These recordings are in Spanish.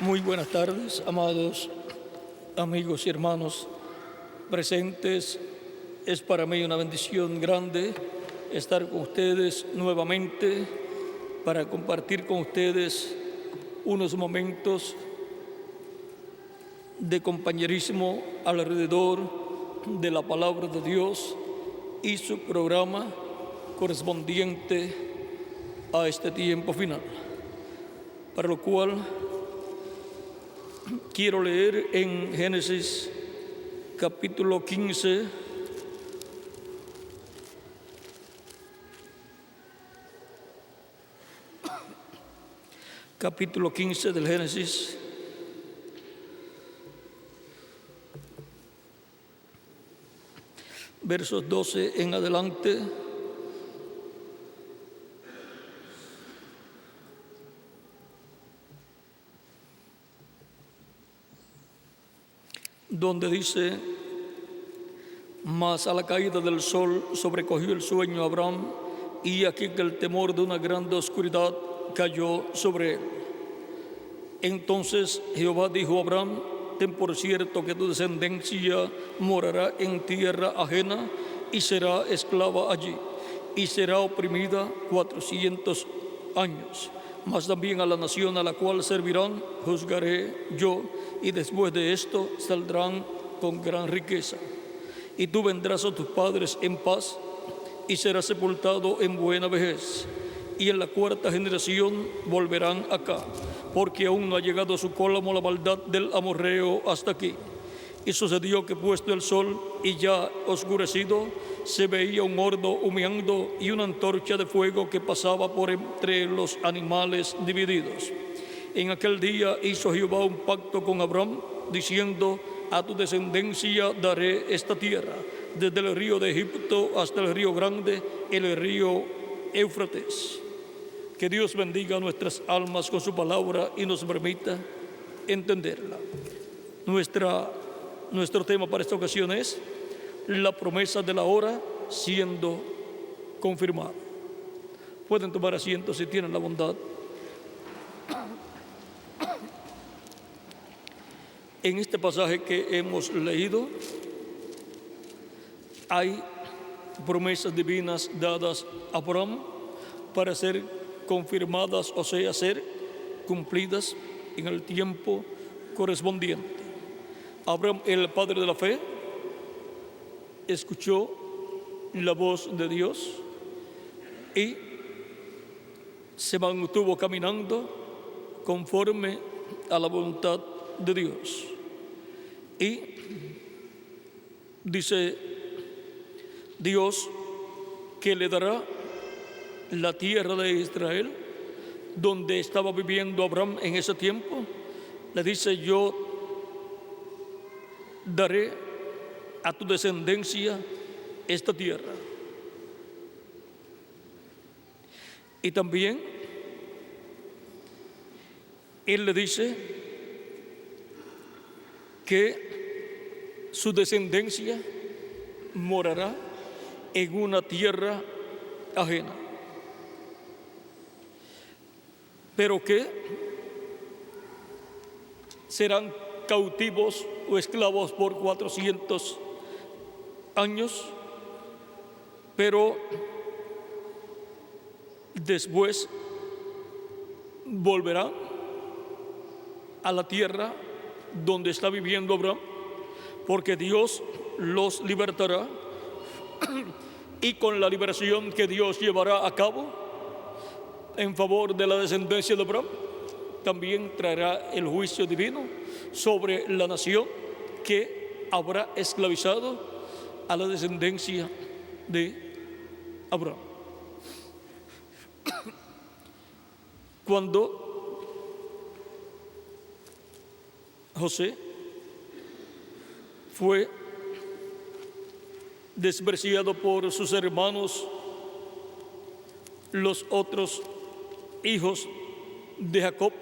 Muy buenas tardes, amados amigos y hermanos presentes. Es para mí una bendición grande estar con ustedes nuevamente para compartir con ustedes unos momentos de compañerismo alrededor de la palabra de Dios y su programa correspondiente a este tiempo final, para lo cual quiero leer en Génesis capítulo 15, capítulo 15 del Génesis, versos 12 en adelante, donde dice: mas a la caída del sol sobrecogió el sueño a Abraham, y aquí que el temor de una grande oscuridad cayó sobre él. Entonces Jehová dijo a Abraham: ten por cierto que tu descendencia morará en tierra ajena y será esclava allí, y será oprimida 400 años. Mas también a la nación a la cual servirán juzgaré yo, y después de esto saldrán con gran riqueza. Y tú vendrás a tus padres en paz, y serás sepultado en buena vejez. Y en la cuarta generación volverán acá, porque aún no ha llegado a su colmo la maldad del amorreo hasta aquí. Y sucedió que puesto el sol y ya oscurecido, se veía un horno humeando y una antorcha de fuego que pasaba por entre los animales divididos. En aquel día hizo Jehová un pacto con Abraham, diciendo: a tu descendencia daré esta tierra, desde el río de Egipto hasta el río grande, el río Éufrates. Que Dios bendiga nuestras almas con su palabra y nos permita entenderla. Nuestro tema para esta ocasión es la promesa de la hora siendo confirmada. Pueden tomar asiento si tienen la bondad. En este pasaje que hemos leído hay promesas divinas dadas a Abraham para ser confirmadas, o sea, ser cumplidas en el tiempo correspondiente. Abraham, el padre de la fe, escuchó la voz de Dios y se mantuvo caminando conforme a la voluntad de Dios. Y dice Dios que le dará la tierra de Israel, donde estaba viviendo Abraham en ese tiempo. Le dice: yo daré a tu descendencia esta tierra. Y también él le dice que su descendencia morará en una tierra ajena, pero que serán cautivos o esclavos por 400 años, pero después volverán a la tierra donde está viviendo Abraham, porque Dios los libertará. Y con la liberación que Dios llevará a cabo en favor de la descendencia de Abraham, también traerá el juicio divino sobre la nación que habrá esclavizado a la descendencia de Abraham. Cuando José fue despreciado por sus hermanos, los otros hijos de Jacob,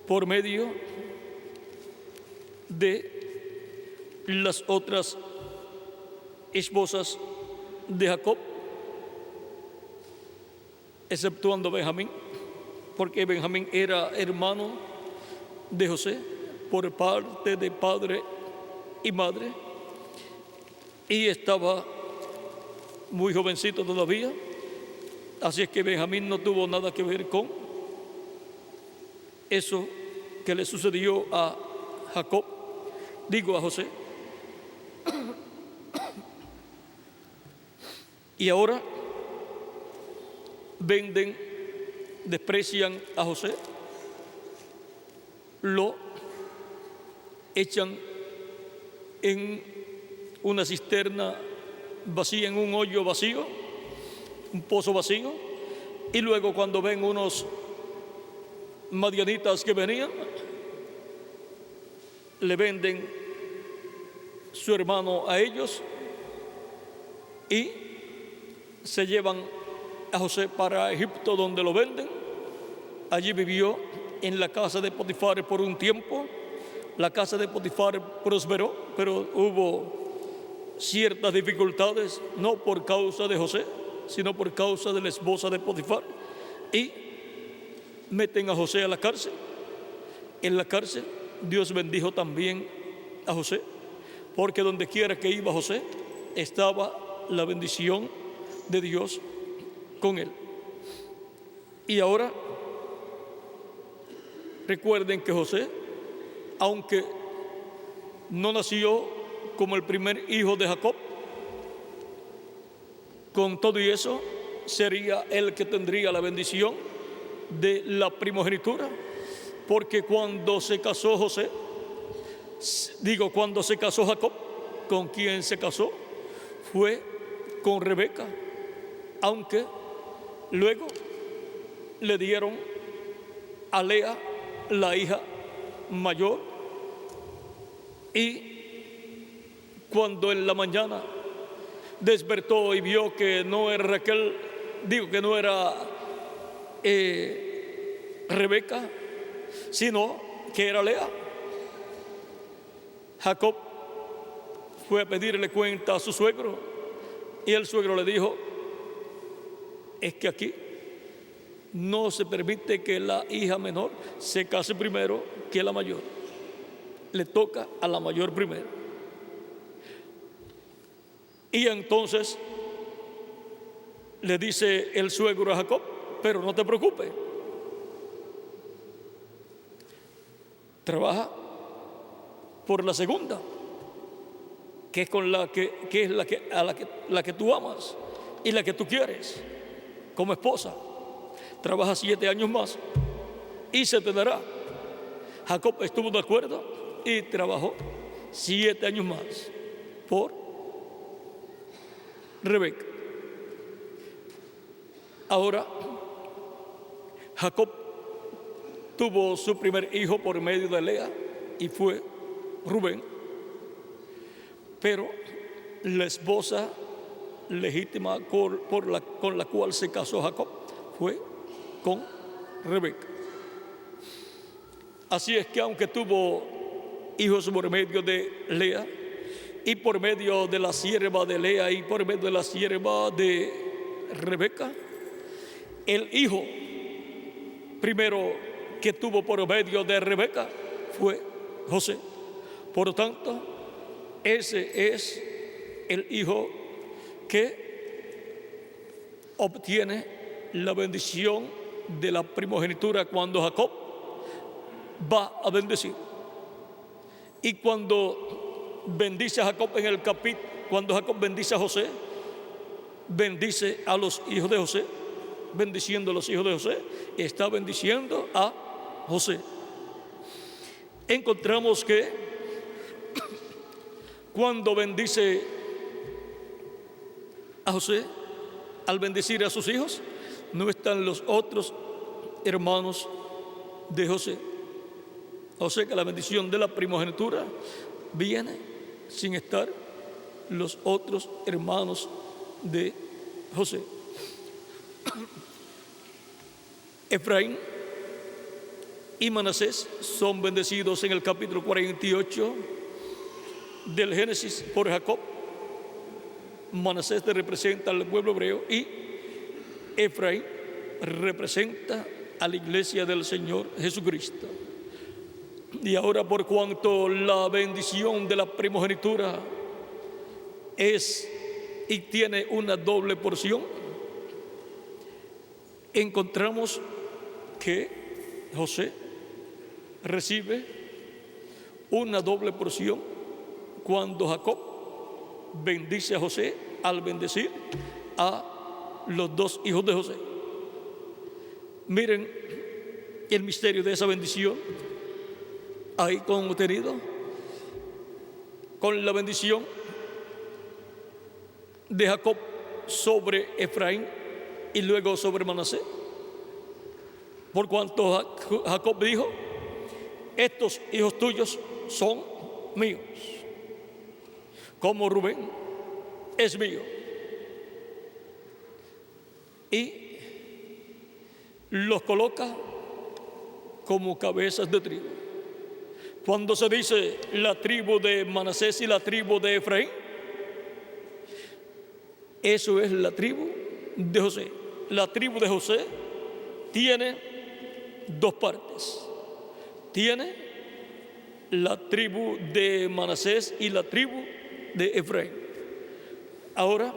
por medio de las otras esposas de Jacob, exceptuando Benjamín, porque Benjamín era hermano de José por parte de padre y madre, y estaba muy jovencito todavía, así es que Benjamín no tuvo nada que ver con eso que le sucedió a Jacob, digo a José. Y ahora venden, desprecian a José, lo echan en una cisterna vacía, en un hoyo vacío, un pozo vacío, y luego cuando ven unos madianitas que venían, le venden su hermano a ellos y se llevan a José para Egipto, donde lo venden. Allí vivió en la casa de Potifar por un tiempo. La casa de Potifar prosperó, pero hubo ciertas dificultades, no por causa de José, sino por causa de la esposa de Potifar, y meten a José a la cárcel. En la cárcel Dios bendijo también a José, porque donde quiera que iba José estaba la bendición de Dios con él. Y ahora recuerden que José, aunque no nació como el primer hijo de Jacob, con todo y eso sería el que tendría la bendición de la primogenitura, porque cuando se casó cuando se casó Jacob, ¿con quién se casó? Fue con Rebeca, aunque luego le dieron a Lea, la hija mayor, y cuando en la mañana despertó y vio que no era Raquel, que no era Rebeca, sino que era Lea, Jacob fue a pedirle cuenta a su suegro, y el suegro le dijo: es que aquí no se permite que la hija menor se case primero que la mayor, le toca a la mayor primero. Y entonces le dice el suegro a Jacob: pero no te preocupes, trabaja por la segunda, que es con la que es la que tú amas y la que tú quieres como esposa. Trabaja 7 años más y se te dará. Jacob estuvo de acuerdo y trabajó 7 años más por Rebeca. Ahora Jacob tuvo su primer hijo por medio de Lea y fue Rubén, pero la esposa legítima con la cual se casó Jacob fue con Rebeca. Así es que aunque tuvo hijos por medio de Lea y por medio de la sierva de Lea y por medio de la sierva de Rebeca, el hijo primero que tuvo por medio de Rebeca fue José. Por lo tanto, ese es el hijo que obtiene la bendición de la primogenitura cuando Jacob va a bendecir. Y cuando bendice a Jacob en el capítulo, cuando Jacob bendice a José, bendice a los hijos de José. Bendiciendo a los hijos de José, está bendiciendo a José. Encontramos que cuando bendice a José, al bendecir a sus hijos, no están los otros hermanos de José. O sea que la bendición de la primogenitura viene sin estar los otros hermanos de José. Efraín y Manasés son bendecidos en el capítulo 48 del Génesis por Jacob. Manasés representa al pueblo hebreo y Efraín representa a la iglesia del Señor Jesucristo. Y ahora, por cuanto la bendición de la primogenitura es y tiene una doble porción, encontramos que José recibe una doble porción cuando Jacob bendice a José al bendecir a los dos hijos de José. Miren el misterio de esa bendición ahí contenido con la bendición de Jacob sobre Efraín y luego sobre Manasés. Por cuanto Jacob dijo: estos hijos tuyos son míos, como Rubén es mío. Y los coloca como cabezas de tribu. Cuando se dice la tribu de Manasés y la tribu de Efraín, eso es la tribu de José. La tribu de José tiene dos partes. Tiene la tribu de Manasés y la tribu de Efraín. Ahora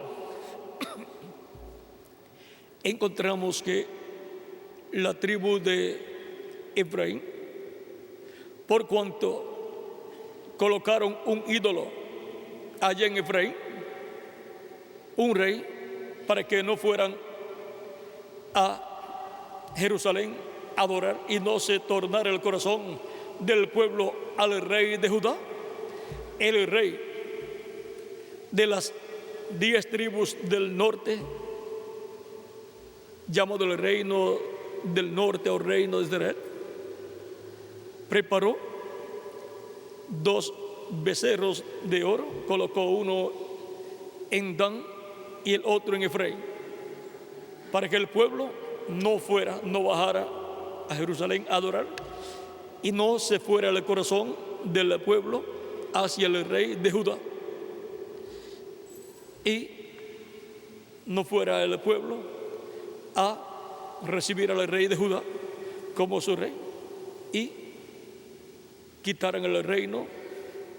encontramos que la tribu de Efraín, por cuanto colocaron un ídolo allá en Efraín, un rey, para que no fueran a Jerusalén a adorar y no se tornara el corazón del pueblo al rey de Judá, el rey de las 10 tribus del norte, llamado el reino del norte o reino de Israel, preparó 2 becerros de oro, colocó uno en Dan y el otro en Efraín, para que el pueblo no bajara a Jerusalén a adorar y no se fuera el corazón del pueblo hacia el rey de Judá, y no fuera el pueblo a recibir al rey de Judá como su rey y quitaran el reino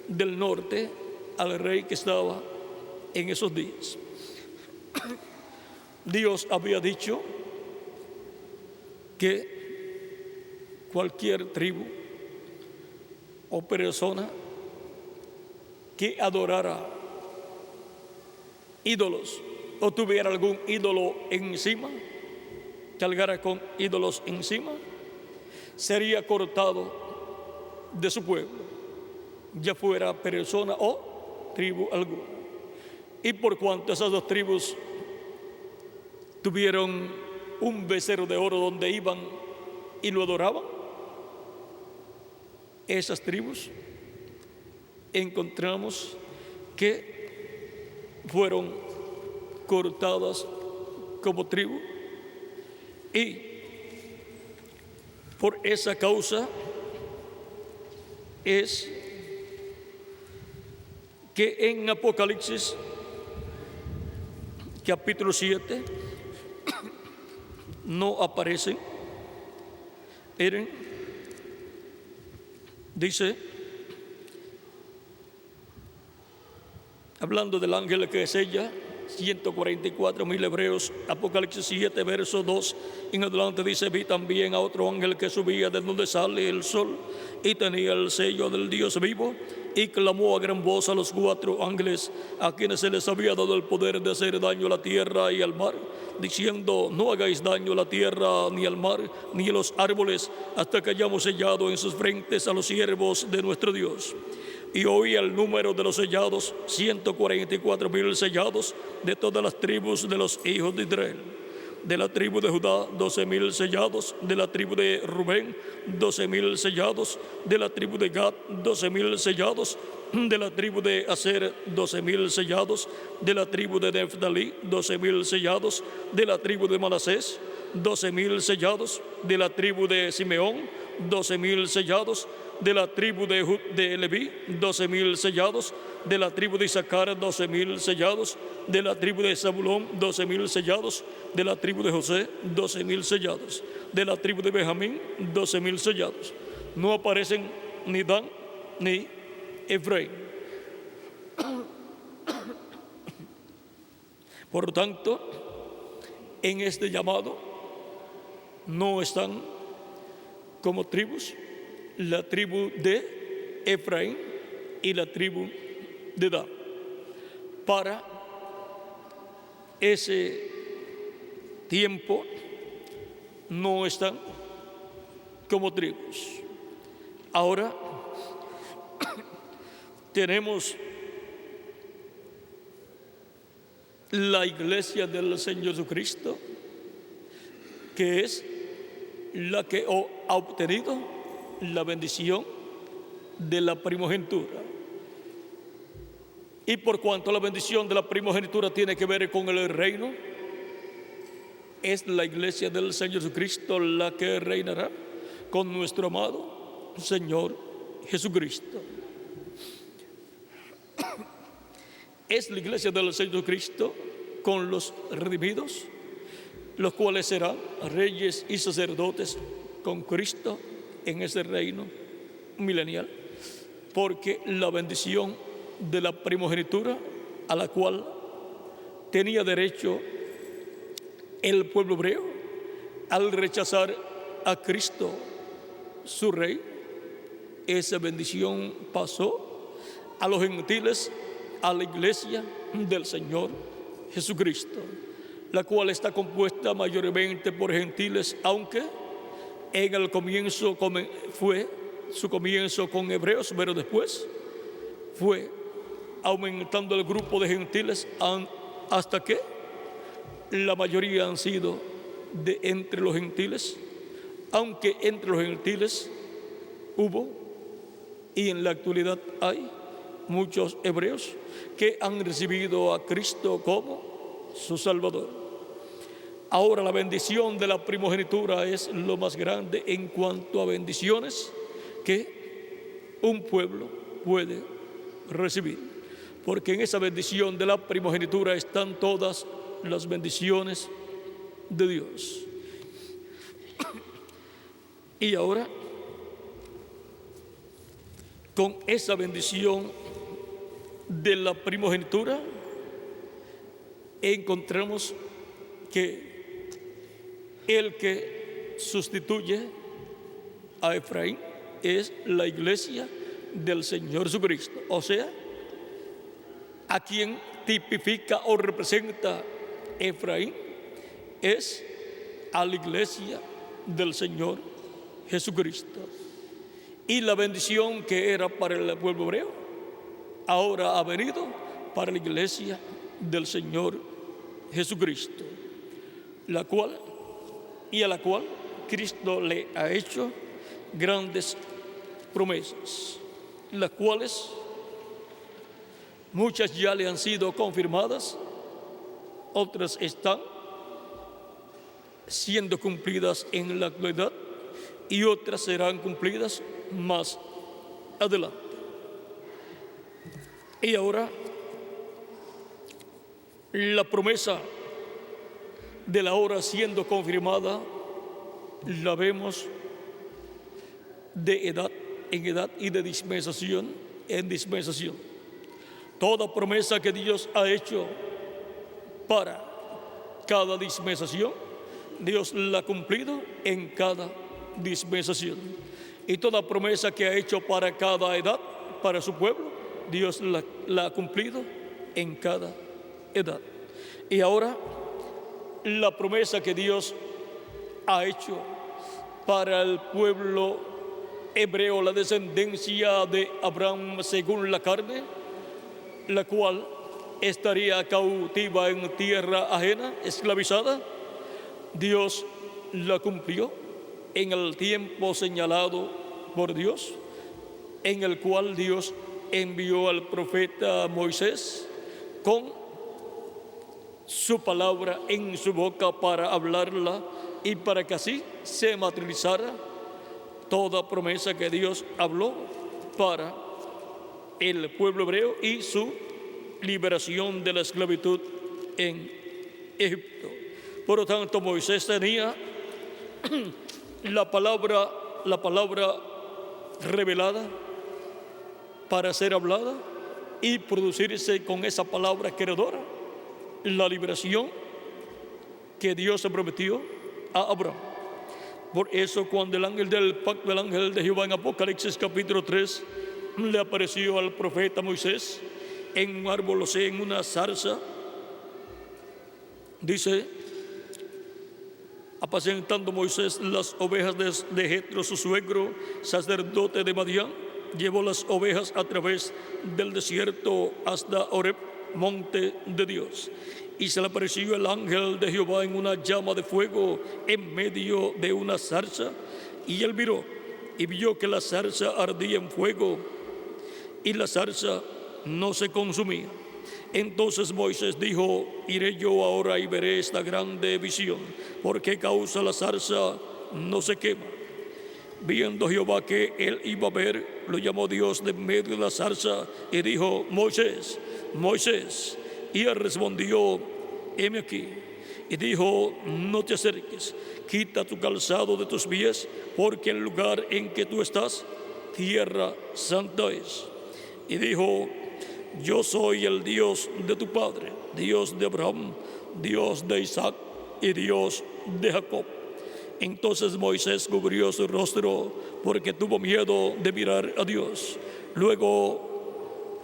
del norte al rey que estaba en esos días. Dios había dicho que cualquier tribu o persona que adorara ídolos o tuviera algún ídolo encima, cargara con ídolos encima, sería cortado de su pueblo, ya fuera persona o tribu alguna. Y por cuanto esas 2 tribus tuvieron un becerro de oro donde iban y lo adoraban, esas tribus encontramos que fueron cortadas como tribu, y por esa causa es que en Apocalipsis capítulo 7 no aparecen. Miren, dice, hablando del ángel que sella 144,000 hebreos, Apocalipsis 7, verso 2 en adelante dice: vi también a otro ángel que subía de donde sale el sol y tenía el sello del Dios vivo, y clamó a gran voz a los 4 ángeles a quienes se les había dado el poder de hacer daño a la tierra y al mar, diciendo: no hagáis daño a la tierra, ni al mar, ni a los árboles, hasta que hayamos sellado en sus frentes a los siervos de nuestro Dios. Y oí el número de los sellados, 144,000 sellados de todas las tribus de los hijos de Israel. De la tribu de Judá, 12,000 sellados. De la tribu de Rubén, 12,000 sellados. De la tribu de Gad, 12,000 sellados. De la tribu de Aser, 12,000 sellados. De la tribu de Neftalí, 12,000 sellados. De la tribu de Manasés, 12,000 sellados. De la tribu de Simeón, 12,000 sellados. De la tribu de Leví, 12,000 sellados. De la tribu de Isaacar, 12,000 sellados. De la tribu de Zabulón, 12,000 sellados. De la tribu de José, 12,000 sellados. De la tribu de Benjamín, 12,000 sellados. No aparecen ni Dan, ni Efraín. Por lo tanto, en este llamado no están como tribus la tribu de Efraín y la tribu de Dan. Para ese tiempo no están como tribus. Ahora tenemos la iglesia del Señor Jesucristo, que es la que ha obtenido la bendición de la primogenitura. Y por cuanto la bendición de la primogenitura tiene que ver con el reino, es la iglesia del Señor Jesucristo la que reinará con nuestro amado Señor Jesucristo. Es la iglesia del Señor Jesucristo con los redimidos, los cuales serán reyes y sacerdotes con Cristo en ese reino milenial, porque la bendición de la primogenitura a la cual tenía derecho el pueblo hebreo al rechazar a Cristo, su rey, esa bendición pasó a los gentiles, a la iglesia del Señor Jesucristo, la cual está compuesta mayormente por gentiles, aunque en el comienzo fue su comienzo con hebreos, pero después fue aumentando el grupo de gentiles hasta que la mayoría han sido de entre los gentiles, aunque entre los gentiles hubo y en la actualidad hay muchos hebreos que han recibido a Cristo como su Salvador. Ahora la bendición de la primogenitura es lo más grande en cuanto a bendiciones que un pueblo puede recibir, porque en esa bendición de la primogenitura están todas las bendiciones de Dios. Y ahora, con esa bendición de la primogenitura, encontramos que el que sustituye a Efraín es la iglesia del Señor Jesucristo, o sea, a quien tipifica o representa Efraín es a la iglesia del Señor Jesucristo. Y la bendición que era para el pueblo hebreo ahora ha venido para la iglesia del Señor Jesucristo, la cual y a la cual Cristo le ha hecho grandes promesas, las cuales muchas ya le han sido confirmadas, otras están siendo cumplidas en la actualidad y otras serán cumplidas más adelante. Y ahora la promesa de la hora siendo confirmada la vemos de edad en edad y de dispensación en dispensación. Toda promesa que Dios ha hecho para cada dispensación, Dios la ha cumplido en cada dispensación. Y toda promesa que ha hecho para cada edad, para su pueblo, Dios la ha cumplido en cada edad. Y ahora, la promesa que Dios ha hecho para el pueblo hebreo, la descendencia de Abraham según la carne, la cual estaría cautiva en tierra ajena, esclavizada, Dios la cumplió en el tiempo señalado por Dios, en el cual Dios envió al profeta Moisés con su palabra en su boca para hablarla y para que así se materializara toda promesa que Dios habló para el pueblo hebreo y su liberación de la esclavitud en Egipto. Por lo tanto, Moisés tenía la palabra revelada para ser hablada y producirse con esa palabra creadora la liberación que Dios se prometió a Abraham. Por eso cuando el ángel del pacto, el ángel de Jehová en Apocalipsis capítulo 3 le apareció al profeta Moisés en un árbol, o sea, en una zarza, dice: apacentando Moisés las ovejas de Jetro, su suegro, sacerdote de Madián, llevó las ovejas a través del desierto hasta Horeb, monte de Dios. Y se le apareció el ángel de Jehová en una llama de fuego en medio de una zarza. Y él miró y vio que la zarza ardía en fuego y la zarza no se consumía. Entonces Moisés dijo: iré yo ahora y veré esta grande visión. ¿Por qué causa la zarza no se quema? Viendo Jehová que él iba a ver, lo llamó Dios de medio de la zarza y dijo: Moisés, Moisés. Y él respondió: heme aquí. Y dijo: no te acerques, quita tu calzado de tus pies, porque el lugar en que tú estás, tierra santa es. Y dijo: yo soy el Dios de tu padre, Dios de Abraham, Dios de Isaac y Dios de Jacob. Entonces Moisés cubrió su rostro porque tuvo miedo de mirar a Dios.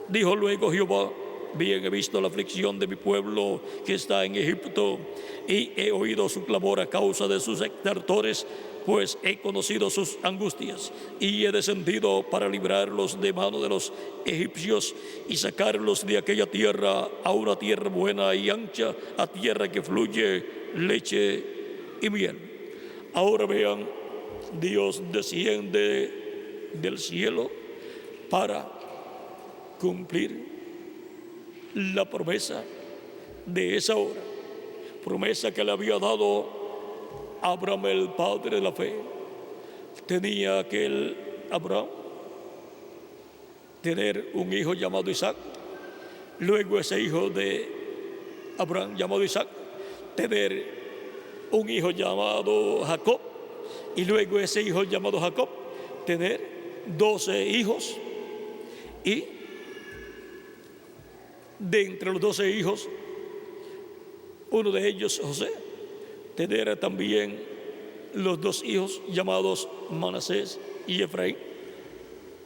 Dijo Jehová: bien he visto la aflicción de mi pueblo que está en Egipto, y he oído su clamor a causa de sus extortores, pues he conocido sus angustias, y he descendido para librarlos de mano de los egipcios y sacarlos de aquella tierra a una tierra buena y ancha, a tierra que fluye leche y miel. Ahora vean, Dios desciende del cielo para cumplir la promesa de esa hora, promesa que le había dado a Abraham, el padre de la fe. Tenía aquel Abraham tener un hijo llamado Isaac, luego ese hijo de Abraham llamado Isaac tener un hijo llamado Jacob, y luego ese hijo llamado Jacob tener 12 hijos, y de entre los 12 hijos, uno de ellos, José, tener también los 2 hijos llamados Manasés y Efraín,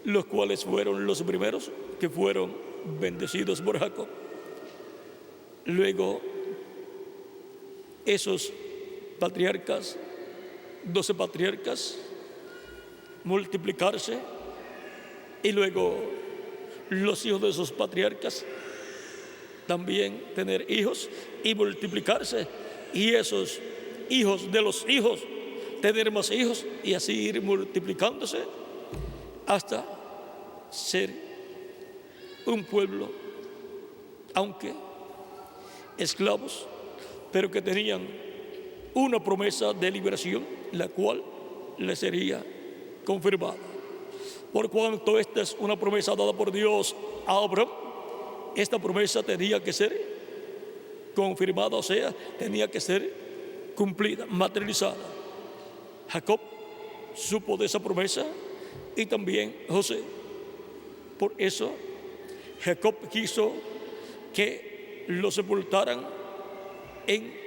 los cuales fueron los primeros que fueron bendecidos por Jacob. Luego, esos patriarcas, 12 patriarcas, multiplicarse, y luego los hijos de esos patriarcas también tener hijos y multiplicarse, y esos hijos de los hijos tener más hijos, y así ir multiplicándose hasta ser un pueblo, aunque esclavos, pero que tenían una promesa de liberación, la cual les sería confirmada. Por cuanto esta es una promesa dada por Dios a Abraham, esta promesa tenía que ser confirmada, o sea, tenía que ser cumplida, materializada. Jacob supo de esa promesa, y también José. Por eso Jacob quiso que lo sepultaran en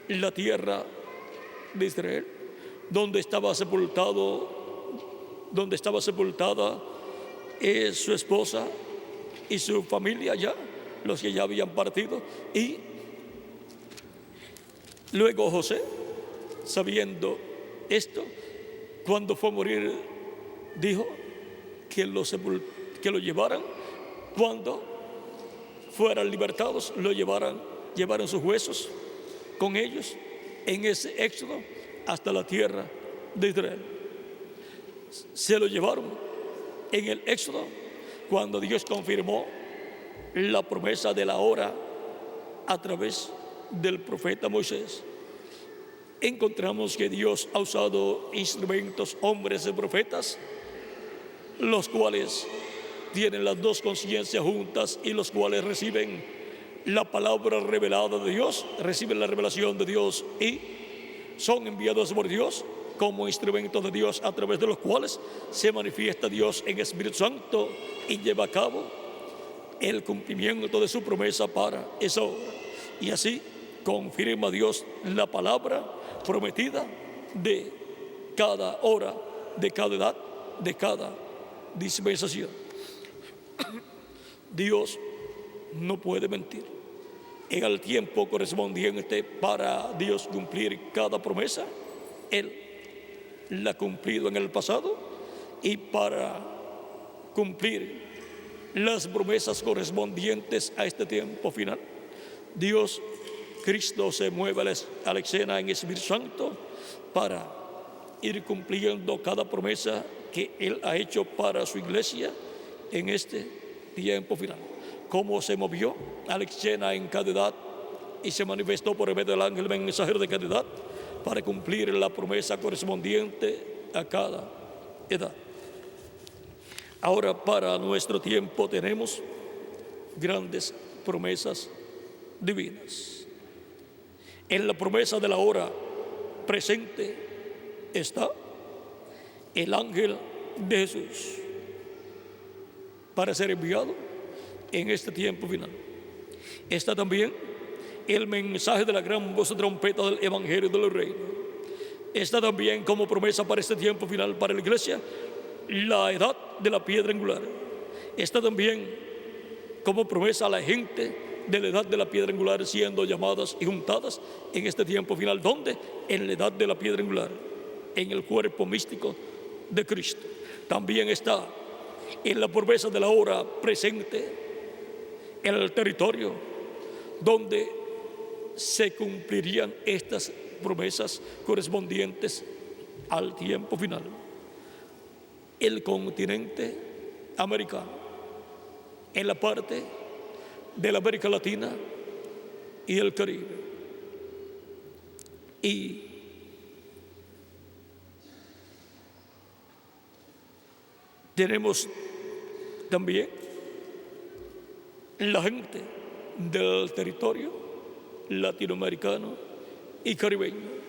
la tierra de Israel, donde estaba sepultada su esposa y su familia ya, los que ya habían partido. Y luego José, sabiendo esto, cuando fue a morir, dijo que lo llevaran, cuando fueran libertados, llevaran sus huesos con ellos en ese éxodo hasta la tierra de Israel. Se lo llevaron en el éxodo cuando Dios confirmó la promesa de la hora a través del profeta Moisés. Encontramos que Dios ha usado instrumentos, hombres y profetas, los cuales tienen las dos conciencias juntas y los cuales reciben la palabra revelada de Dios, reciben la revelación de Dios y son enviados por Dios como instrumentos de Dios a través de los cuales se manifiesta Dios en Espíritu Santo y lleva a cabo el cumplimiento de su promesa para esa hora. Y así confirma Dios la palabra prometida de cada hora, de cada edad, de cada dispensación. Dios no puede mentir. En el tiempo correspondiente para Dios cumplir cada promesa, Él la ha cumplido en el pasado, y para cumplir las promesas correspondientes a este tiempo final, Dios, Cristo, se mueve a la escena en Espíritu Santo para ir cumpliendo cada promesa que Él ha hecho para su iglesia en este tiempo final. Como se movió a la escena en cada edad y se manifestó por medio del ángel mensajero de cada edad para cumplir la promesa correspondiente a cada edad. Ahora, para nuestro tiempo tenemos grandes promesas divinas. En la promesa de la hora presente está el ángel de Jesús para ser enviado en este tiempo final. Está también el mensaje de la gran voz de trompeta del Evangelio del Reino. Está también como promesa para este tiempo final para la iglesia la edad de la piedra angular. Está también como promesa a la gente de la edad de la piedra angular siendo llamadas y juntadas en este tiempo final. ¿Dónde? En la edad de la piedra angular, en el cuerpo místico de Cristo. También está en la promesa de la hora presente en el territorio donde se cumplirían estas promesas correspondientes al tiempo final. El continente americano, en la parte de la América Latina y el Caribe. Y tenemos también la gente del territorio latinoamericano y caribeño,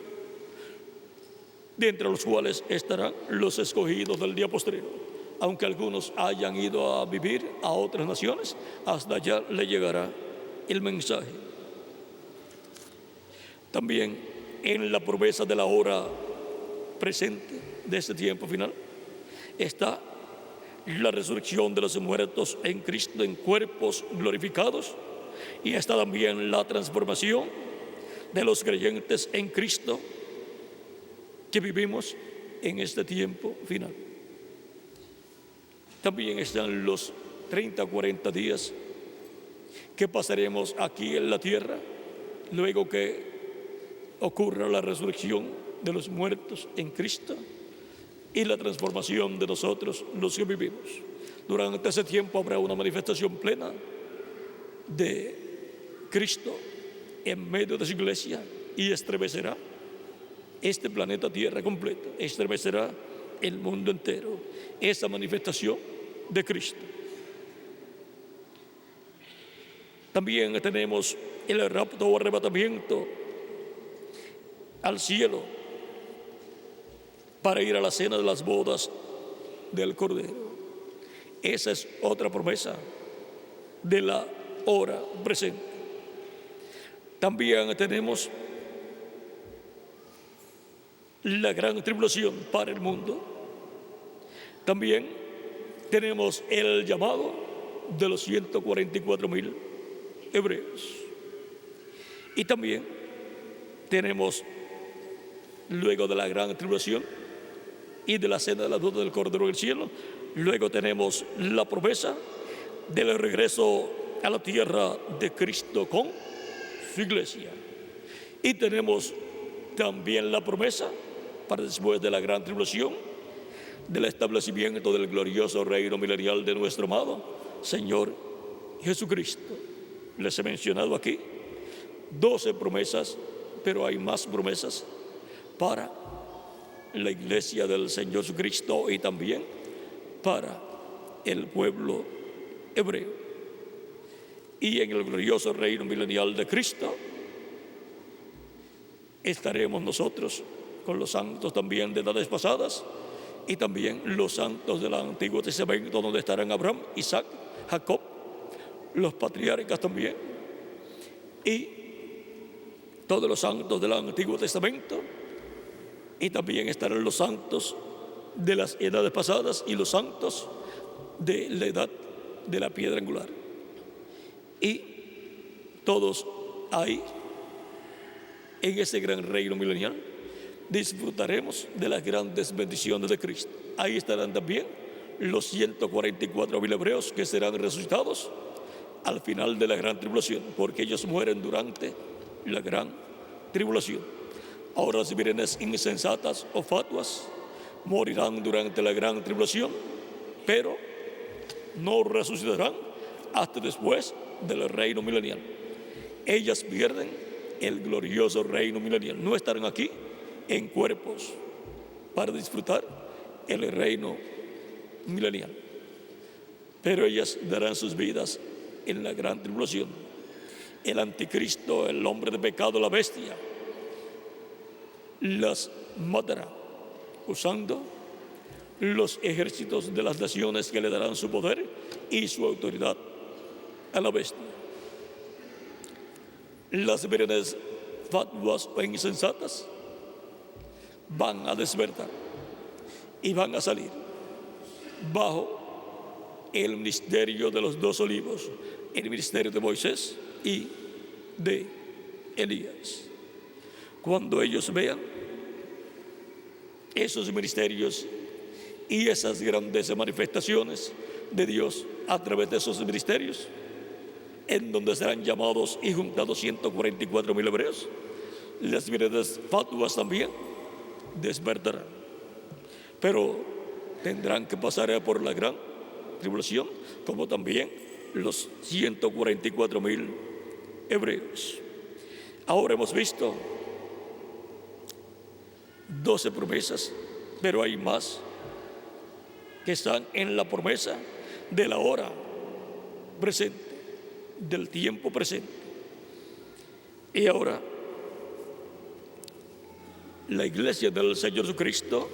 de entre los cuales estarán los escogidos del día postrero. Aunque algunos hayan ido a vivir a otras naciones, hasta allá le llegará el mensaje. También en la promesa de la hora presente de este tiempo final está la resurrección de los muertos en Cristo en cuerpos glorificados, y está también la transformación de los creyentes en Cristo que vivimos en este tiempo final. También están los 30 o 40 días que pasaremos aquí en la tierra luego que ocurra la resurrección de los muertos en Cristo y la transformación de nosotros los que vivimos. Durante ese tiempo habrá una manifestación plena de Cristo en medio de su iglesia y estremecerá este planeta Tierra completo, estremecerá el mundo entero, esa manifestación de Cristo. También tenemos el rapto o arrebatamiento al cielo para ir a la cena de las bodas del Cordero. Esa es otra promesa de la hora presente. También tenemos la gran tribulación para el mundo. También tenemos el llamado de los 144,000 hebreos. Y también tenemos, luego de la gran tribulación y de la cena de la boda del Cordero del cielo, luego tenemos la promesa del regreso a la tierra de Cristo con su iglesia. Y tenemos también la promesa para después de la gran tribulación del establecimiento del glorioso reino milenial de nuestro amado Señor Jesucristo. Les he mencionado aquí 12 promesas, pero hay más promesas para la iglesia del Señor Jesucristo y también para el pueblo hebreo. Y en el glorioso reino milenial de Cristo estaremos nosotros con los santos también de edades pasadas y también los santos del Antiguo Testamento, donde estarán Abraham, Isaac, Jacob, los patriarcas también, y todos los santos del Antiguo Testamento, y también estarán los santos de las edades pasadas y los santos de la edad de la piedra angular. Y todos ahí, en ese gran reino milenial, disfrutaremos de las grandes bendiciones de Cristo. Ahí estarán también los 144,000 hebreos que serán resucitados al final de la gran tribulación, porque ellos mueren durante la gran tribulación. Ahora las vírgenes insensatas o fatuas morirán durante la gran tribulación, pero no resucitarán hasta después del reino milenial. Ellas pierden el glorioso reino milenial. No estarán aquí en cuerpos para disfrutar el reino milenial, pero ellas darán sus vidas en la gran tribulación. El anticristo, el hombre de pecado, la bestia, las matará usando los ejércitos de las naciones que le darán su poder y su autoridad a la bestia. Las vírgenes fatuas o insensatas van a despertar y van a salir bajo el ministerio de los dos olivos, el ministerio de Moisés y de Elías. Cuando ellos vean esos ministerios y esas grandes manifestaciones de Dios a través de esos ministerios, en donde serán llamados y juntados 144,000 hebreos, las vírgenes fatuas también despertarán, pero tendrán que pasar por la gran tribulación, como también los 144,000 hebreos. Ahora hemos visto 12 promesas, pero hay más que están en la promesa de la hora presente, del tiempo presente. Y ahora la iglesia del Señor Jesucristo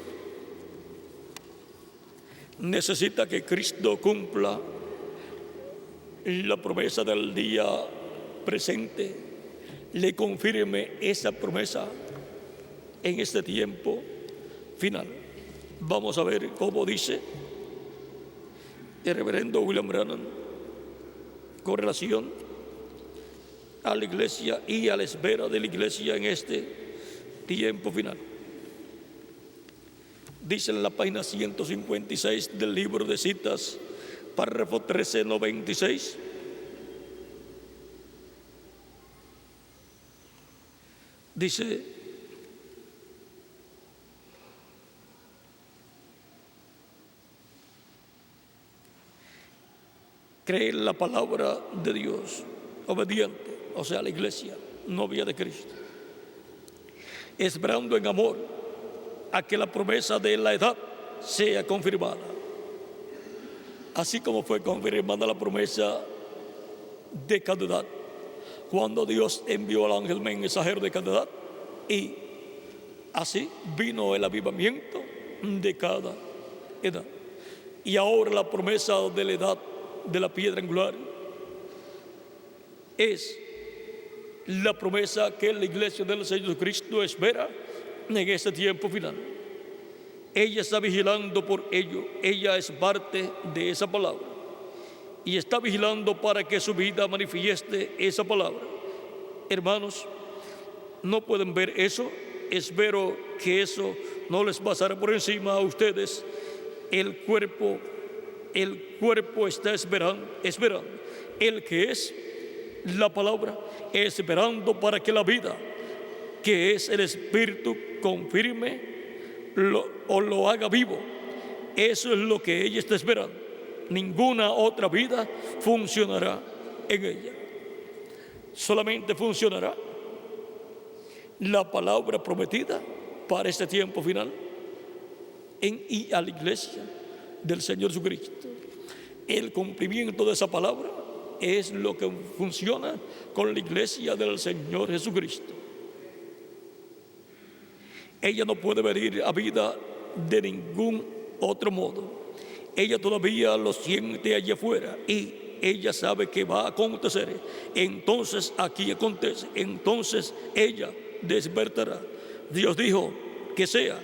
necesita que Cristo cumpla la promesa del día presente, le confirme esa promesa en este tiempo final. Vamos a ver cómo dice el reverendo William Branham con relación a la iglesia y a la espera de la iglesia en este tiempo final. Dice en la página 156 del libro de citas, párrafo 1396, dice: cree en la palabra de Dios, obediente, o sea, la iglesia, novia de Cristo, esperando en amor a que la promesa de la edad sea confirmada, así como fue confirmada la promesa de cada edad, cuando Dios envió al ángel mensajero de cada edad, y así vino el avivamiento de cada edad. Y ahora la promesa de la edad de la piedra angular es la promesa que la iglesia del Señor Cristo espera en este tiempo final. Ella está vigilando por ello, ella es parte de esa palabra y está vigilando para que su vida manifieste esa palabra. Hermanos, no pueden ver eso. Espero que eso no les pasará por encima a ustedes. El cuerpo está esperando, el que es la palabra, esperando para que la vida, que es el Espíritu, confirme o lo haga vivo. Eso es lo que ella está esperando. Ninguna otra vida funcionará en ella. Solamente funcionará la palabra prometida para este tiempo final y a la iglesia del Señor Jesucristo. El cumplimiento de esa palabra es lo que funciona con la iglesia del Señor Jesucristo. Ella no puede venir a vida de ningún otro modo. Ella todavía lo siente allá afuera y ella sabe que va a acontecer. Entonces aquí acontece. Entonces ella despertará. Dios dijo que sea,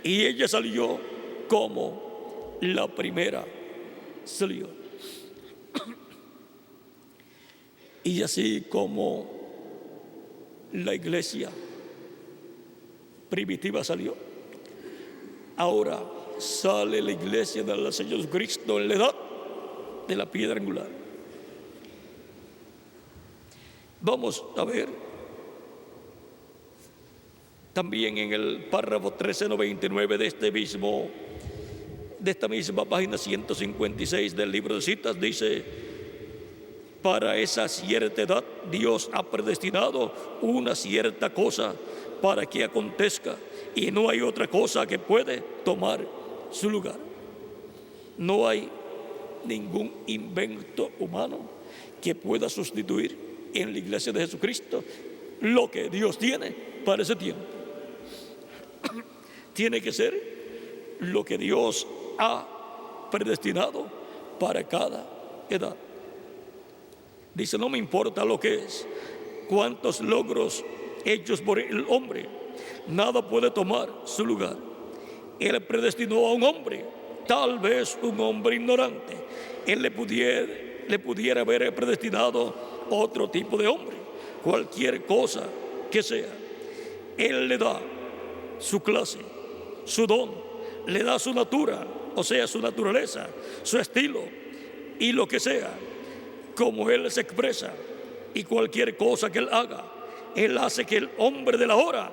y ella salió como la primera salió. Y así como la iglesia primitiva salió, ahora sale la iglesia del Señor Jesucristo en la edad de la piedra angular. Vamos a ver también en el párrafo 1399 de esta misma página 156 del libro de citas, dice: para esa cierta edad Dios ha predestinado una cierta cosa para que acontezca, y no hay otra cosa que puede tomar su lugar. No hay ningún invento humano que pueda sustituir en la iglesia de Jesucristo lo que Dios tiene para ese tiempo. Tiene que ser lo que Dios ha predestinado para cada edad. Dice: no me importa lo que es, cuántos logros hechos por el hombre, nada puede tomar su lugar. Él predestinó a un hombre, tal vez un hombre ignorante. Él le pudiera haber predestinado otro tipo de hombre, cualquier cosa que sea. Él le da su clase, su don, le da su natura, o sea, su naturaleza, su estilo y lo que sea, como Él se expresa. Y cualquier cosa que Él haga, Él hace que el hombre de la hora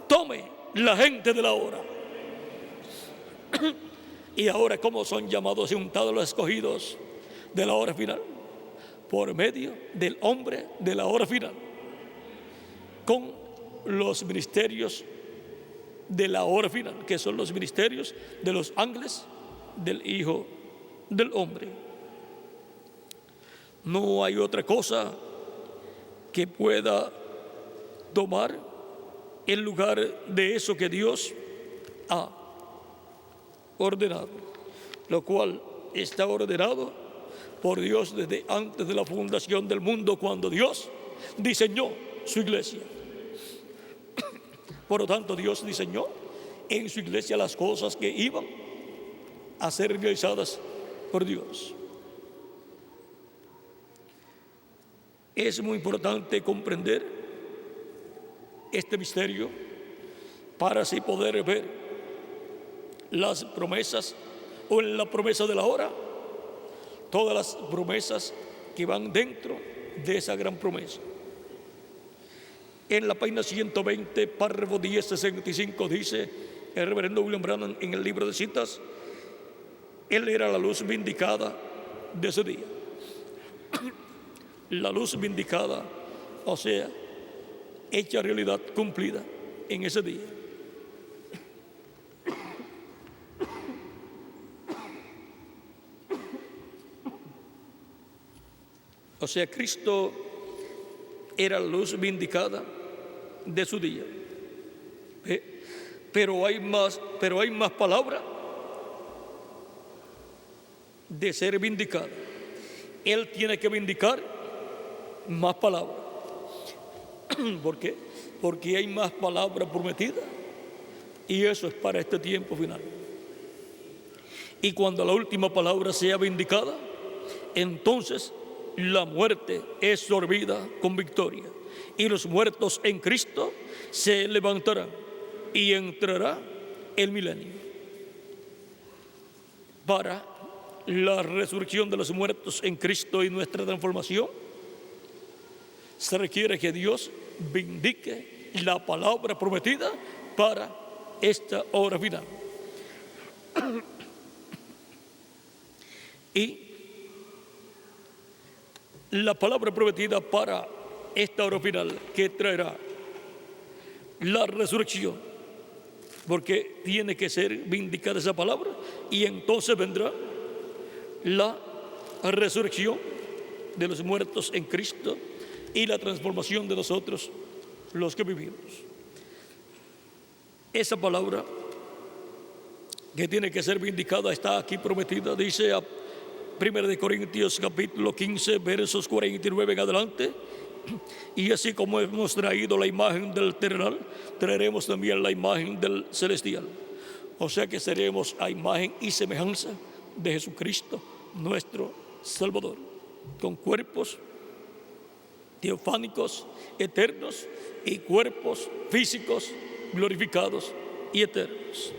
tome la gente de la hora. Y ahora, ¿cómo son llamados y untados los escogidos de la hora final? Por medio del hombre de la hora final, con los ministerios de la hora final, que son los ministerios de los ángeles del Hijo del Hombre. No hay otra cosa que pueda tomar el lugar de eso que Dios ha ordenado, lo cual está ordenado por Dios desde antes de la fundación del mundo, cuando Dios diseñó su iglesia. Por lo tanto, Dios diseñó en su iglesia las cosas que iban a ser realizadas por Dios. Es muy importante comprender este misterio para así poder ver las promesas, o en la promesa de la hora, todas las promesas que van dentro de esa gran promesa. En la página 120, párrafo 1065, dice el reverendo William Branham en el libro de citas: Él era la luz vindicada de ese día. La luz vindicada, o sea, hecha realidad, cumplida en ese día. O sea, Cristo era la luz vindicada de su día. Pero hay más palabra de ser vindicada. Él tiene que vindicar más palabra. ¿Por qué? Porque hay más palabra prometida, y eso es para este tiempo final. Y cuando la última palabra sea vindicada, entonces la muerte es sorbida con victoria, y los muertos en Cristo se levantarán, y entrará el milenio. Para la resurrección de los muertos en Cristo y nuestra transformación, se requiere que Dios vindique la palabra prometida para esta hora final. Y la palabra prometida para esta hora final, que traerá la resurrección, porque tiene que ser vindicada esa palabra, y entonces vendrá la resurrección de los muertos en Cristo y la transformación de nosotros, los que vivimos. esa palabra que tiene que ser vindicada está aquí prometida. Dice a 1 Corintios capítulo 15, versos 49 en adelante: y así como hemos traído la imagen del terrenal, traeremos también la imagen del celestial. O sea que seremos a imagen y semejanza de Jesucristo, nuestro Salvador, con cuerpos teofánicos, eternos, y cuerpos físicos glorificados y eternos.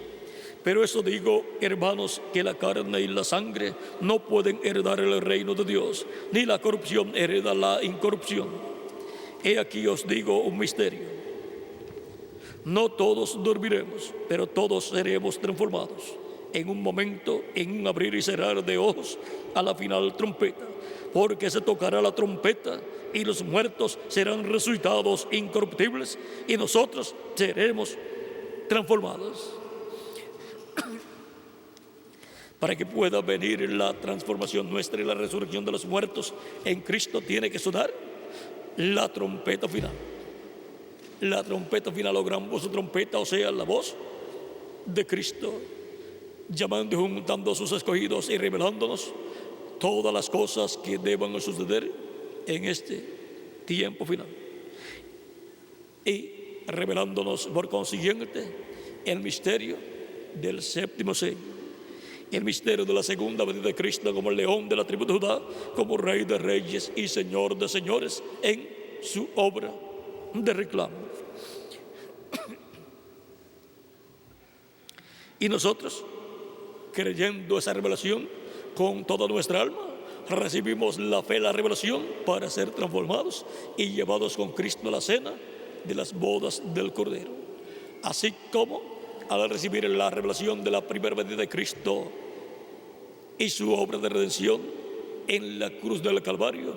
Pero eso digo, hermanos, que la carne y la sangre no pueden heredar el reino de Dios, ni la corrupción hereda la incorrupción. He aquí os digo un misterio: no todos dormiremos, pero todos seremos transformados en un momento, en un abrir y cerrar de ojos, a la final trompeta. Porque se tocará la trompeta y los muertos serán resucitados incorruptibles, y nosotros seremos transformados. Para que pueda venir la transformación nuestra y la resurrección de los muertos en Cristo, tiene que sonar la trompeta final. La trompeta final, o gran voz de trompeta, o sea, la voz de Cristo, llamando y juntando a sus escogidos y revelándonos todas las cosas que deban suceder en este tiempo final. Y revelándonos por consiguiente el misterio del séptimo sello, el misterio de la segunda venida de Cristo como el león de la tribu de Judá, como Rey de reyes y Señor de señores en su obra de reclamo. Y nosotros, creyendo esa revelación con toda nuestra alma, recibimos la fe, la revelación, para ser transformados y llevados con Cristo a la cena de las bodas del Cordero. Así como al recibir la revelación de la primera venida de Cristo y su obra de redención en la cruz del Calvario,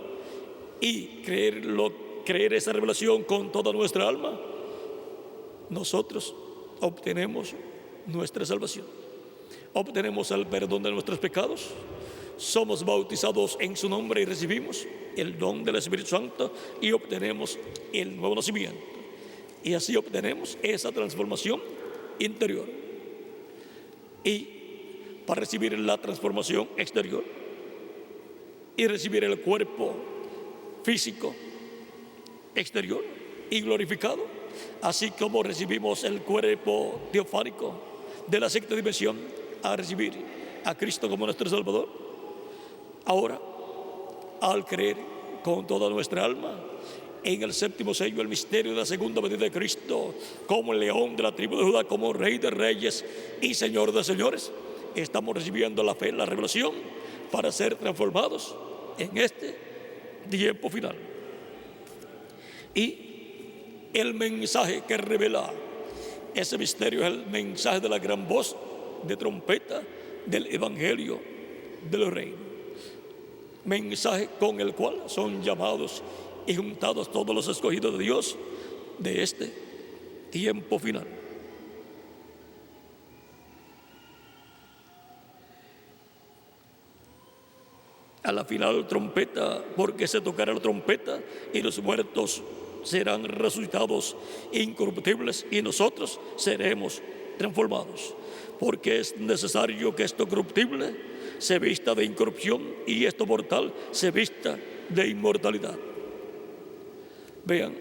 y creer esa revelación con toda nuestra alma, nosotros obtenemos nuestra salvación, obtenemos el perdón de nuestros pecados, somos bautizados en su nombre y recibimos el don del Espíritu Santo y obtenemos el nuevo nacimiento. Y así obtenemos esa transformación interior. Y para recibir la transformación exterior y recibir el cuerpo físico exterior y glorificado, así como recibimos el cuerpo teofánico de la sexta dimensión, a recibir a Cristo como nuestro Salvador, ahora, al creer con toda nuestra alma en el séptimo sello, el misterio de la segunda venida de Cristo, como el león de la tribu de Judá, como Rey de reyes y Señor de señores, estamos recibiendo la fe, la revelación, para ser transformados en este tiempo final. Y el mensaje que revela ese misterio es el mensaje de la gran voz de trompeta del Evangelio del Reino, mensaje con el cual son llamados y juntados todos los escogidos de Dios de este tiempo final. A la final trompeta, porque se tocará la trompeta y los muertos serán resucitados incorruptibles y nosotros seremos transformados, porque es necesario que esto corruptible se vista de incorrupción y esto mortal se vista de inmortalidad. Vean,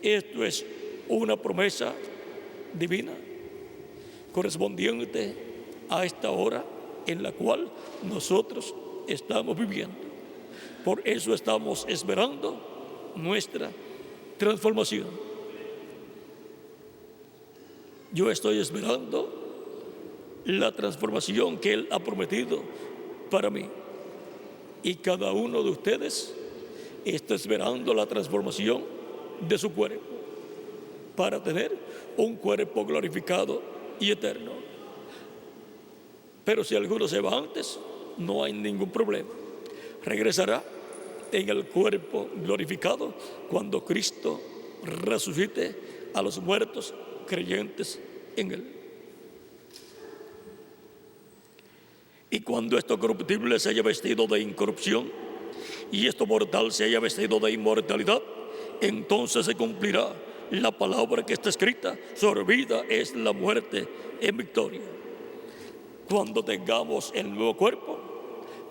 esto es una promesa divina correspondiente a esta hora en la cual nosotros estamos viviendo. Por eso estamos esperando nuestra transformación. Yo estoy esperando la transformación que Él ha prometido para mí, y cada uno de ustedes está esperando la transformación de su cuerpo para tener un cuerpo glorificado y eterno. Pero si alguno se va antes, no hay ningún problema. Regresará en el cuerpo glorificado cuando Cristo resucite a los muertos creyentes en Él. Y cuando esto corruptible se haya vestido de incorrupción y esto mortal se haya vestido de inmortalidad, entonces se cumplirá la palabra que está escrita: sorbida es la muerte en victoria. Cuando tengamos el nuevo cuerpo,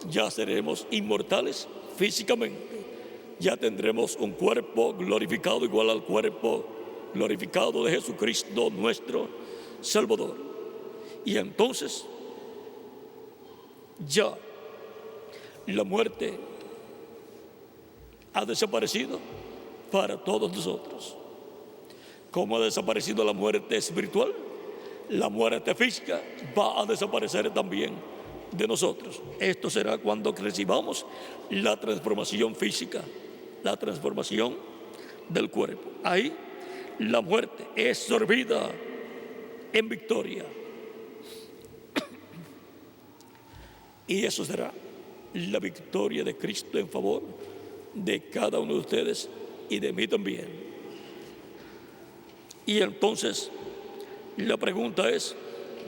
ya seremos inmortales físicamente. Ya tendremos un cuerpo glorificado igual al cuerpo glorificado de Jesucristo, nuestro Salvador. Y entonces ya la muerte ha desaparecido para todos nosotros. Como ha desaparecido la muerte espiritual, la muerte física va a desaparecer también de nosotros. Esto será cuando recibamos la transformación física, la transformación del cuerpo. Ahí la muerte es sorbida en victoria. Y eso será la victoria de Cristo en favor de cada uno de ustedes y de mí también. Y entonces la pregunta es: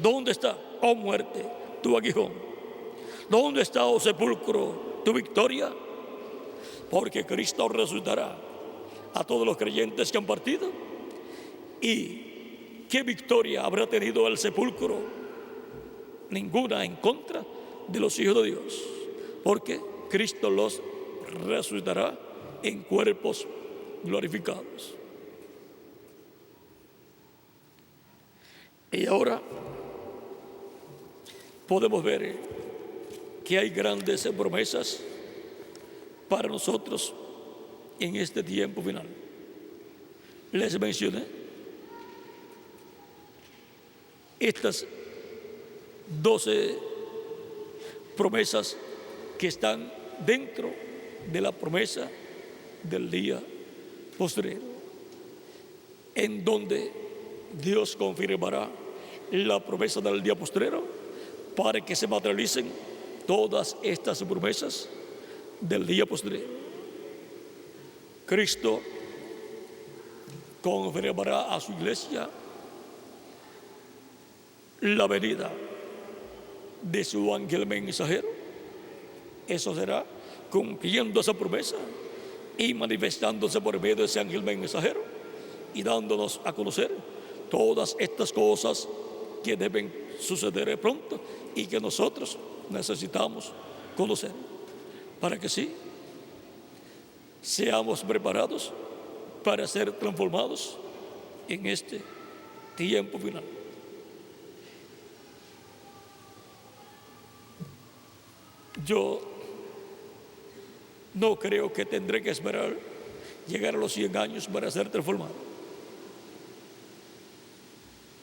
¿dónde está, oh muerte, tu aguijón? ¿Dónde está, oh sepulcro, tu victoria? Porque Cristo resucitará a todos los creyentes que han partido. ¿Y qué victoria habrá tenido el sepulcro? Ninguna en contra de los hijos de Dios, porque Cristo los resucitará en cuerpos glorificados. Y ahora podemos ver que hay grandes promesas para nosotros en este tiempo final. Les mencioné estas 12 promesas que están dentro de la promesa del día postrero, en donde Dios confirmará la promesa del día postrero para que se materialicen todas estas promesas del día postrero. Cristo confirmará a su iglesia la venida de su ángel mensajero. Eso será cumpliendo esa promesa y manifestándose por medio de ese ángel mensajero y dándonos a conocer todas estas cosas que deben suceder pronto y que nosotros necesitamos conocer, para que sí seamos preparados para ser transformados en este tiempo final. Yo no creo que tendré que esperar llegar a los 100 años para ser transformado.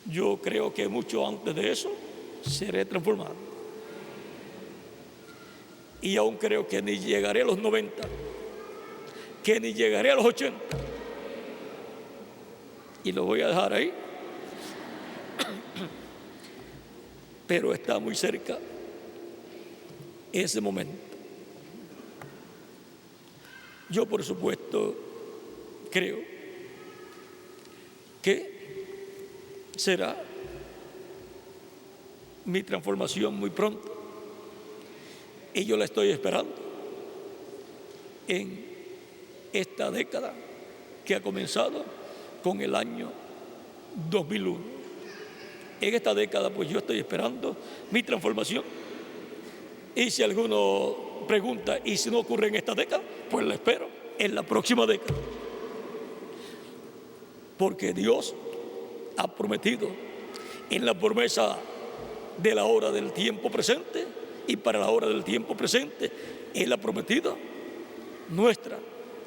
Yo creo que mucho antes de eso seré transformado. Y aún creo que ni llegaré a los 90, que ni llegaré a los 80. Y lo voy a dejar ahí. Pero está muy cerca ese momento. Yo, por supuesto, creo que será mi transformación muy pronto. Y yo la estoy esperando en esta década que ha comenzado con el año 2001. En esta década, pues yo estoy esperando mi transformación. Y si alguno pregunta, ¿y si no ocurre en esta década? Pues la espero en la próxima década. Porque Dios ha prometido en la promesa de la hora del tiempo presente, y para la hora del tiempo presente Él ha prometido nuestra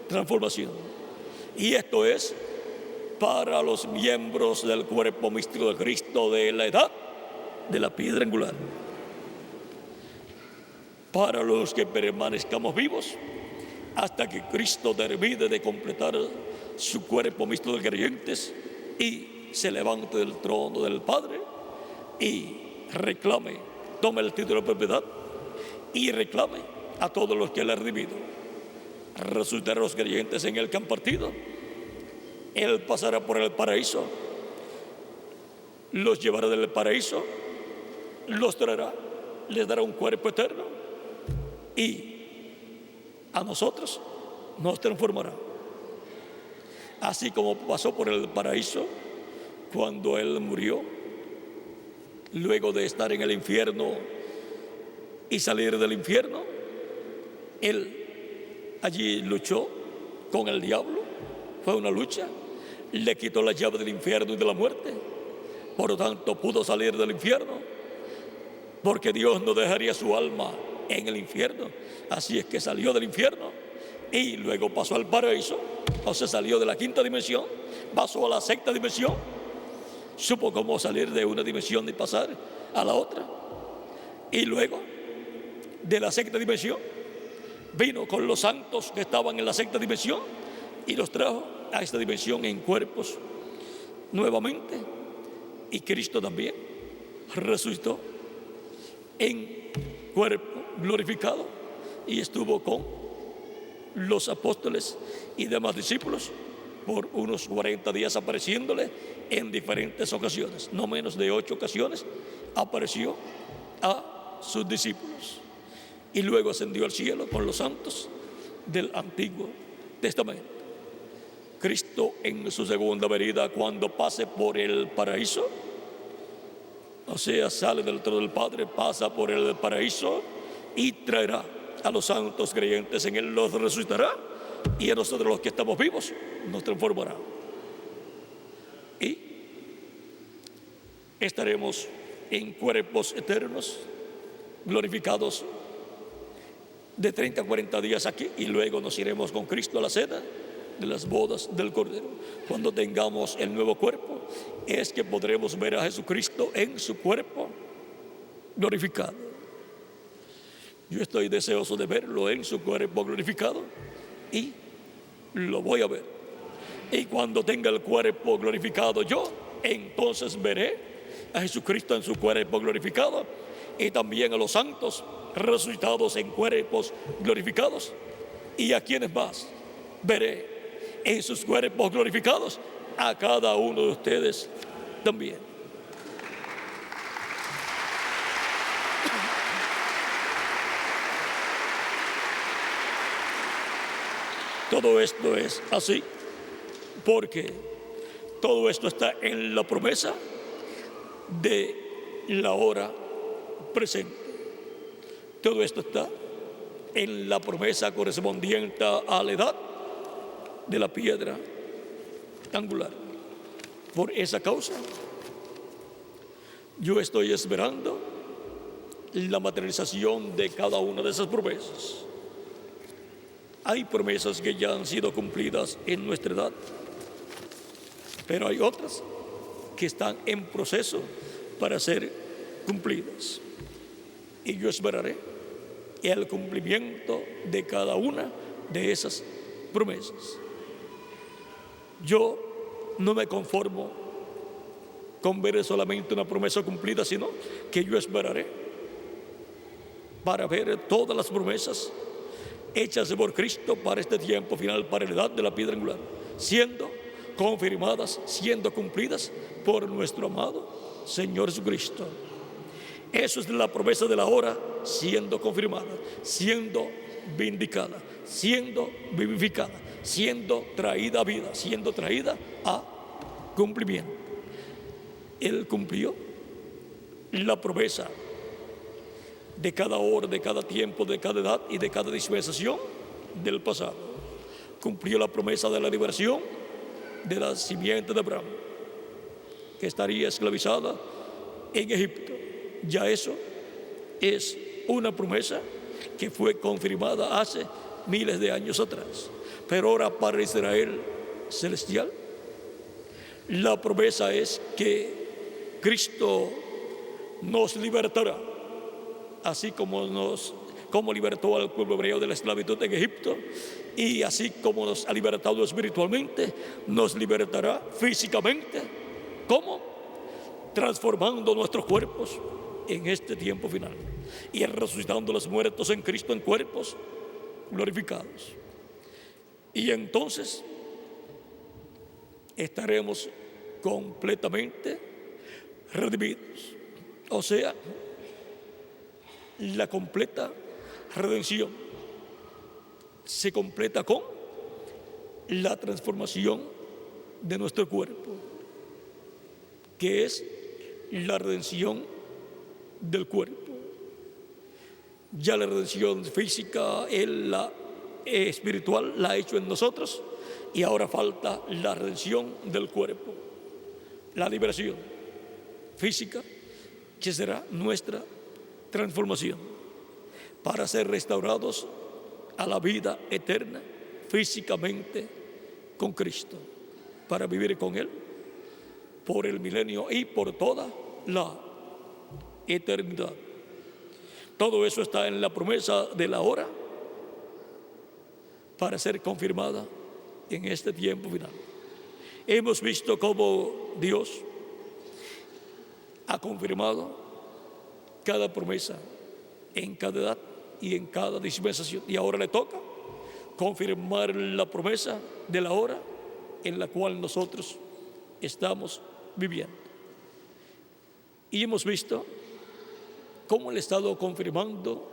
transformación. Y esto es para los miembros del cuerpo místico de Cristo de la edad de la piedra angular. Para los que permanezcamos vivos hasta que Cristo termine de completar su cuerpo místico de creyentes y se levante del trono del Padre y reclame, tome el título de propiedad y reclame a todos los que Él ha redimido. Resucitará a los creyentes en el que han partido. Él pasará por el paraíso, los llevará del paraíso, los traerá, les dará un cuerpo eterno y a nosotros nos transformará. así como pasó por el paraíso cuando Él murió, luego de estar en el infierno y salir del infierno, Él allí luchó con el diablo, fue una lucha, le quitó la llave del infierno y de la muerte, por lo tanto pudo salir del infierno, porque Dios no dejaría su alma en el infierno, así es que salió del infierno y luego pasó al paraíso, o sea, salió de la quinta dimensión, pasó a la sexta dimensión, supo cómo salir de una dimensión y pasar a la otra, y luego de la sexta dimensión vino con los santos que estaban en la sexta dimensión y los trajo a esta dimensión en cuerpos nuevamente, y Cristo también resucitó en cuerpo glorificado y estuvo con los apóstoles y demás discípulos por unos 40 días apareciéndole en diferentes ocasiones, no menos de 8 ocasiones apareció a sus discípulos, y luego ascendió al cielo con los santos del Antiguo Testamento. Cristo en su segunda venida, cuando pase por el paraíso, o sea, sale del trono del Padre, pasa por el paraíso y traerá a los santos creyentes en Él, los resucitará, y a nosotros los que estamos vivos nos transformará. Y estaremos en cuerpos eternos, glorificados de 30 a 40 días aquí, y luego nos iremos con Cristo a la cena de las bodas del Cordero. Cuando tengamos el nuevo cuerpo, es que podremos ver a Jesucristo en su cuerpo glorificado. Yo estoy deseoso de verlo en su cuerpo glorificado y lo voy a ver. Y cuando tenga el cuerpo glorificado yo, entonces veré a Jesucristo en su cuerpo glorificado y también a los santos resucitados en cuerpos glorificados. ¿Y a quienes más? Veré en sus cuerpos glorificados a cada uno de ustedes también. Todo esto es así porque todo esto está en la promesa de la hora presente. Todo esto está en la promesa correspondiente a la edad de la piedra angular. Por esa causa, yo estoy esperando la materialización de cada una de esas promesas. Hay promesas que ya han sido cumplidas en nuestra edad, pero hay otras que están en proceso para ser cumplidas. Y yo esperaré el cumplimiento de cada una de esas promesas. Yo no me conformo con ver solamente una promesa cumplida, sino que yo esperaré para ver todas las promesas hechas por Cristo para este tiempo final, para la edad de la piedra angular, siendo confirmadas, siendo cumplidas por nuestro amado Señor Jesucristo. Eso es la promesa de la hora, siendo confirmada, siendo vindicada, siendo vivificada, siendo traída a vida, siendo traída a cumplimiento. Él cumplió la promesa de cada hora, de cada tiempo, de cada edad y de cada dispensación del pasado. Cumplió la promesa de la liberación de la simiente de Abraham, que estaría esclavizada en Egipto. Ya eso es una promesa que fue confirmada hace miles de años atrás. Pero ahora para Israel celestial, la promesa es que Cristo nos libertará, así como libertó al pueblo hebreo de la esclavitud en Egipto, y así como nos ha libertado espiritualmente, nos libertará físicamente. ¿Cómo? Transformando nuestros cuerpos en este tiempo final y resucitando los muertos en Cristo en cuerpos glorificados. Y entonces estaremos completamente redimidos, o sea, la completa redención se completa con la transformación de nuestro cuerpo, que es la redención del cuerpo. Ya la redención física, la espiritual, la ha hecho en nosotros, y ahora falta la redención del cuerpo, la liberación física, que será nuestra transformación para ser restaurados a la vida eterna físicamente con Cristo, para vivir con Él por el milenio y por toda la eternidad. Todo eso está en la promesa de la hora para ser confirmada en este tiempo final. Hemos visto cómo Dios ha confirmado cada promesa en cada edad y en cada dispensación. Y ahora le toca confirmar la promesa de la hora en la cual nosotros estamos viviendo. Y hemos visto cómo Él ha estado confirmando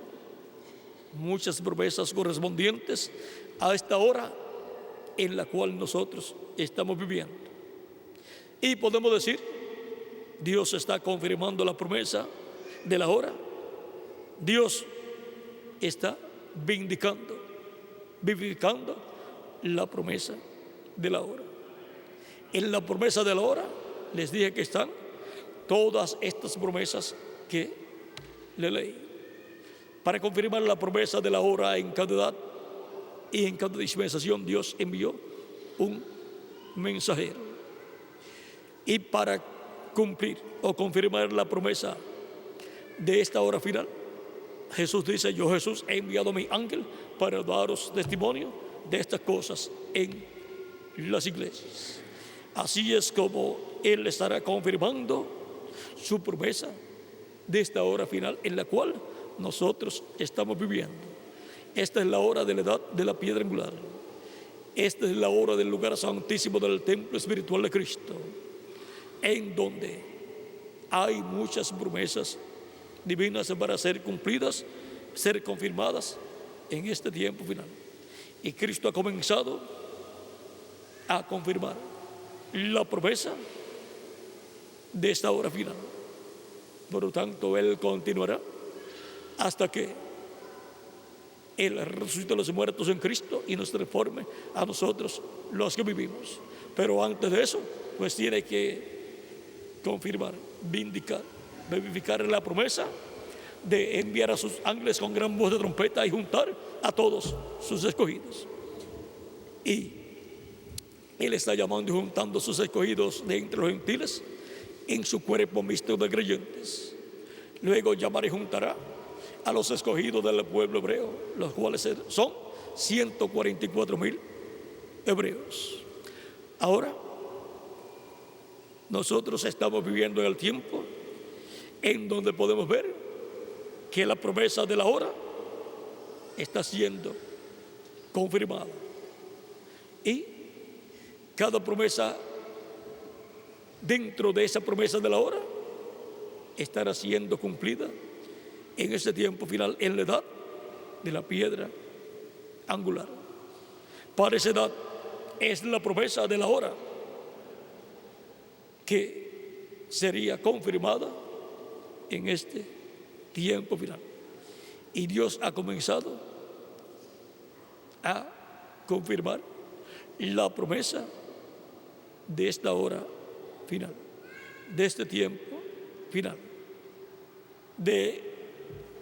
muchas promesas correspondientes a esta hora en la cual nosotros estamos viviendo. Y podemos decir, Dios está confirmando la promesa de la hora. Dios está vivificando la promesa de la hora. En la promesa de la hora les dije que están todas estas promesas que le leí. Para confirmar la promesa de la hora en cada edad y en cada dispensación, Dios envió un mensajero. Y para cumplir o confirmar la promesa de esta hora final, Jesús dice: yo, Jesús, he enviado a mi ángel para daros testimonio de estas cosas en las iglesias. Así es como Él estará confirmando su promesa de esta hora final en la cual nosotros estamos viviendo. Esta es la hora de la edad de la piedra angular. Esta es la hora del lugar santísimo del templo espiritual de Cristo, en donde hay muchas promesas divinas para ser cumplidas, ser confirmadas en este tiempo final. Y Cristo ha comenzado a confirmar la promesa de esta hora final. Por lo tanto, Él continuará hasta que Él resucite a los muertos en Cristo y nos reforme a nosotros los que vivimos. Pero antes de eso, pues tiene que confirmar, vivificar la promesa de enviar a sus ángeles con gran voz de trompeta y juntar a todos sus escogidos. Y Él está llamando y juntando a sus escogidos de entre los gentiles en su cuerpo místico de creyentes. Luego llamará y juntará a los escogidos del pueblo hebreo, los cuales son 144,000 hebreos. Ahora, nosotros estamos viviendo en el tiempo en donde podemos ver que la promesa de la hora está siendo confirmada. Y cada promesa dentro de esa promesa de la hora estará siendo cumplida en ese tiempo final, en la edad de la piedra angular. Para esa edad es la promesa de la hora que sería confirmada en este tiempo final. Y Dios ha comenzado a confirmar la promesa de esta hora final, de este tiempo final, de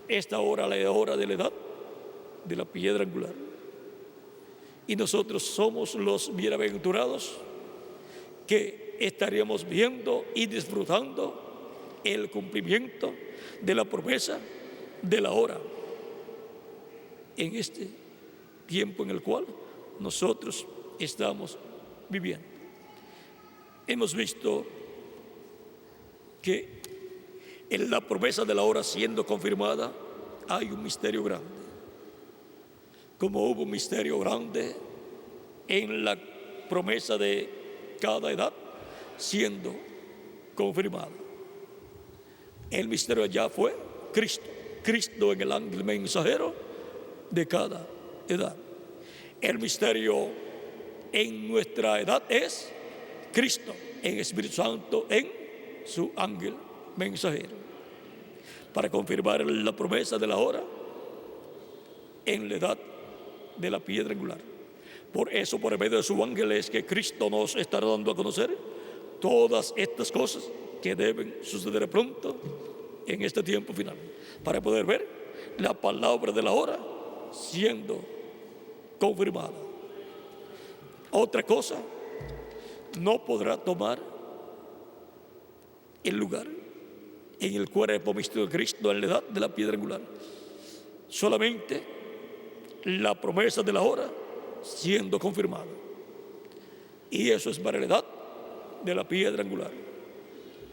esta hora, la hora de la edad de la piedra angular. Y nosotros somos los bienaventurados que estaríamos viendo y disfrutando el cumplimiento de la promesa de la hora en este tiempo en el cual nosotros estamos viviendo. Hemos visto que en la promesa de la hora siendo confirmada hay un misterio grande. Como hubo un misterio grande en la promesa de cada edad siendo confirmada. El misterio allá fue Cristo. Cristo en el ángel mensajero de cada edad. El misterio en nuestra edad es Cristo en Espíritu Santo en su ángel mensajero, para confirmar la promesa de la hora en la edad de la piedra angular. Por eso, por medio de su ángel, es que Cristo nos estará dando a conocer todas estas cosas que deben suceder pronto en este tiempo final, para poder ver la palabra de la hora siendo confirmada. Otra cosa no podrá tomar el lugar en el cuerpo místico de Cristo en la edad de la piedra angular. Solamente la promesa de la hora siendo confirmada. Y eso es para la edad de la piedra angular.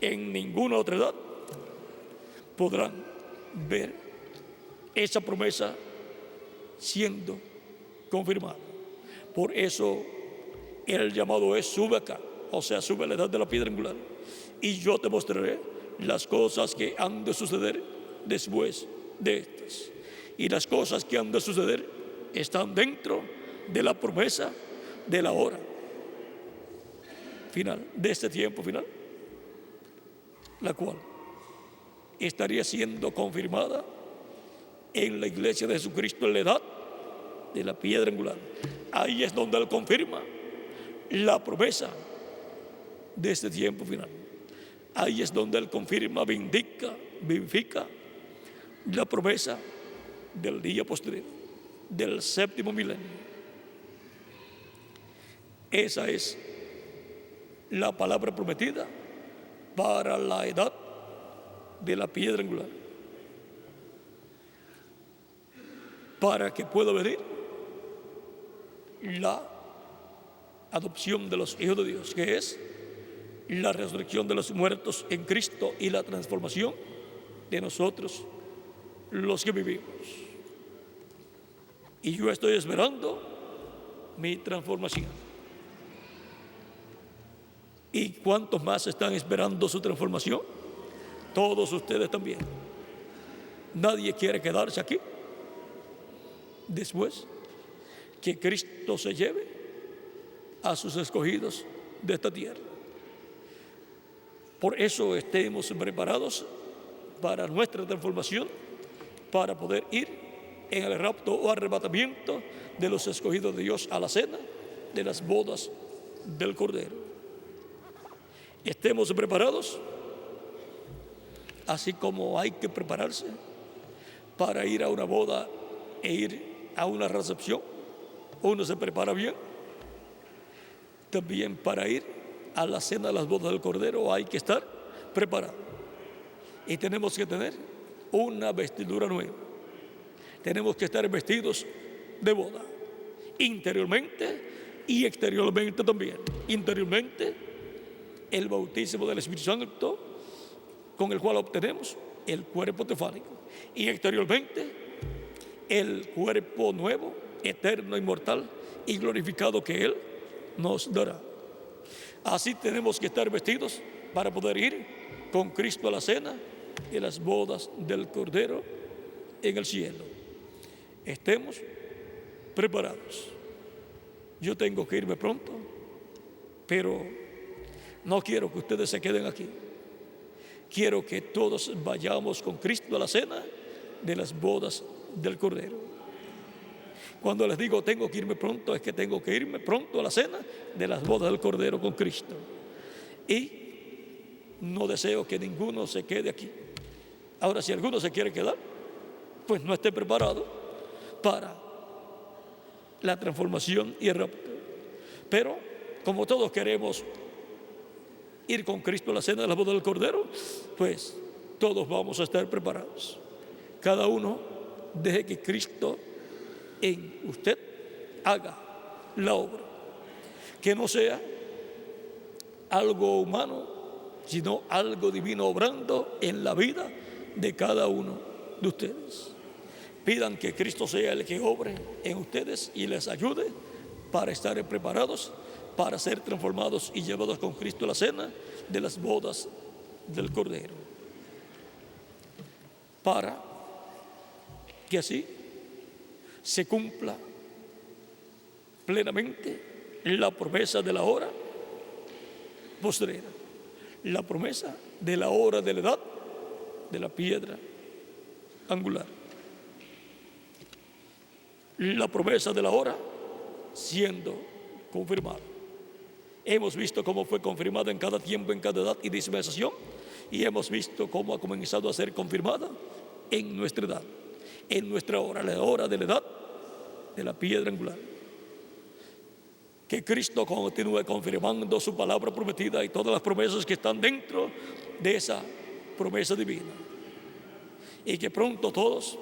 En ninguna otra edad podrán ver esa promesa siendo confirmada. Por eso el llamado es: sube acá, o sea, sube a la edad de la piedra angular, y yo te mostraré las cosas que han de suceder después de estas. Y las cosas que han de suceder están dentro de la promesa de la hora final, de este tiempo final, la cual estaría siendo confirmada en la iglesia de Jesucristo en la edad de la piedra angular. Ahí es donde Él confirma la promesa de este tiempo final. Ahí es donde Él confirma, vivifica la promesa del día posterior, del séptimo milenio. Esa es la palabra prometida para la edad de la piedra angular, para que pueda venir la adopción de los hijos de Dios, que es la resurrección de los muertos en Cristo y la transformación de nosotros los que vivimos. Y yo estoy esperando mi transformación. ¿Y cuántos más están esperando su transformación? Todos ustedes también. Nadie quiere quedarse aquí después que Cristo se lleve a sus escogidos de esta tierra. Por eso estemos preparados para nuestra transformación, para poder ir en el rapto o arrebatamiento de los escogidos de Dios a la cena de las bodas del Cordero. Estemos preparados, así como hay que prepararse para ir a una boda e ir a una recepción. Uno se prepara bien. También para ir a la cena de las bodas del Cordero hay que estar preparado. Y tenemos que tener una vestidura nueva. Tenemos que estar vestidos de boda, interiormente y exteriormente también. Interiormente, el bautismo del Espíritu Santo, con el cual obtenemos el cuerpo teofánico. Y exteriormente, el cuerpo nuevo, eterno, inmortal y glorificado que Él nos dará. Así tenemos que estar vestidos para poder ir con Cristo a la cena de las bodas del Cordero en el cielo. Estemos preparados. Yo tengo que irme pronto, pero no quiero que ustedes se queden aquí. Quiero que todos vayamos con Cristo a la cena de las bodas del Cordero. Cuando les digo tengo que irme pronto, es que tengo que irme pronto a la cena de las bodas del Cordero con Cristo. Y no deseo que ninguno se quede aquí. Ahora, si alguno se quiere quedar, pues no esté preparado para la transformación y el rapto. Pero como todos queremos ir con Cristo a la cena de las bodas del Cordero, pues todos vamos a estar preparados. Cada uno deje que Cristo en usted haga la obra, que no sea algo humano, sino algo divino obrando en la vida de cada uno de ustedes. Pidan que Cristo sea el que obre en ustedes y les ayude para estar preparados, para ser transformados y llevados con Cristo a la cena de las bodas del Cordero, para que así se cumpla plenamente la promesa de la hora postrera. La promesa de la hora de la edad de la piedra angular. La promesa de la hora siendo confirmada. Hemos visto cómo fue confirmada en cada tiempo, en cada edad y dispensación, y hemos visto cómo ha comenzado a ser confirmada en nuestra edad, en nuestra hora, la hora de la edad de la piedra angular. Que Cristo continúe confirmando su palabra prometida y todas las promesas que están dentro de esa promesa divina. Y que pronto todos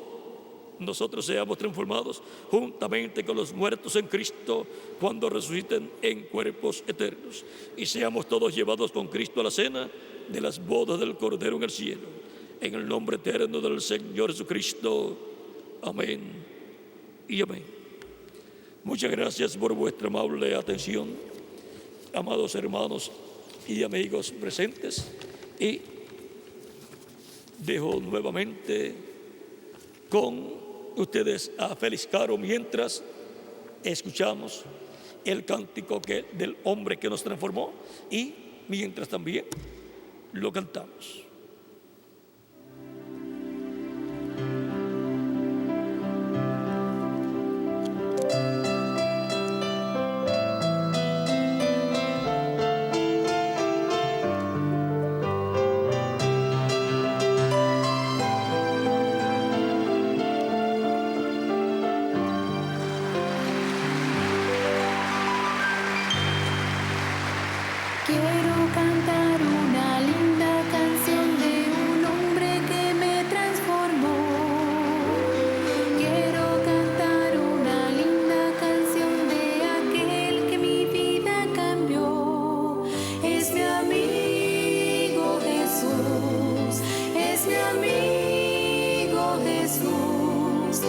nosotros seamos transformados juntamente con los muertos en Cristo cuando resuciten en cuerpos eternos. Y seamos todos llevados con Cristo a la cena de las bodas del Cordero en el cielo. En el nombre eterno del Señor Jesucristo. Amén y amén. Muchas gracias por vuestra amable atención, amados hermanos y amigos presentes. Y dejo nuevamente con ustedes a Félix Caro mientras escuchamos el cántico del hombre que nos transformó y mientras también lo cantamos. Quiero cantar una linda canción de un hombre que me transformó. Quiero cantar una linda canción de aquel que mi vida cambió. Es mi amigo Jesús, es mi amigo Jesús.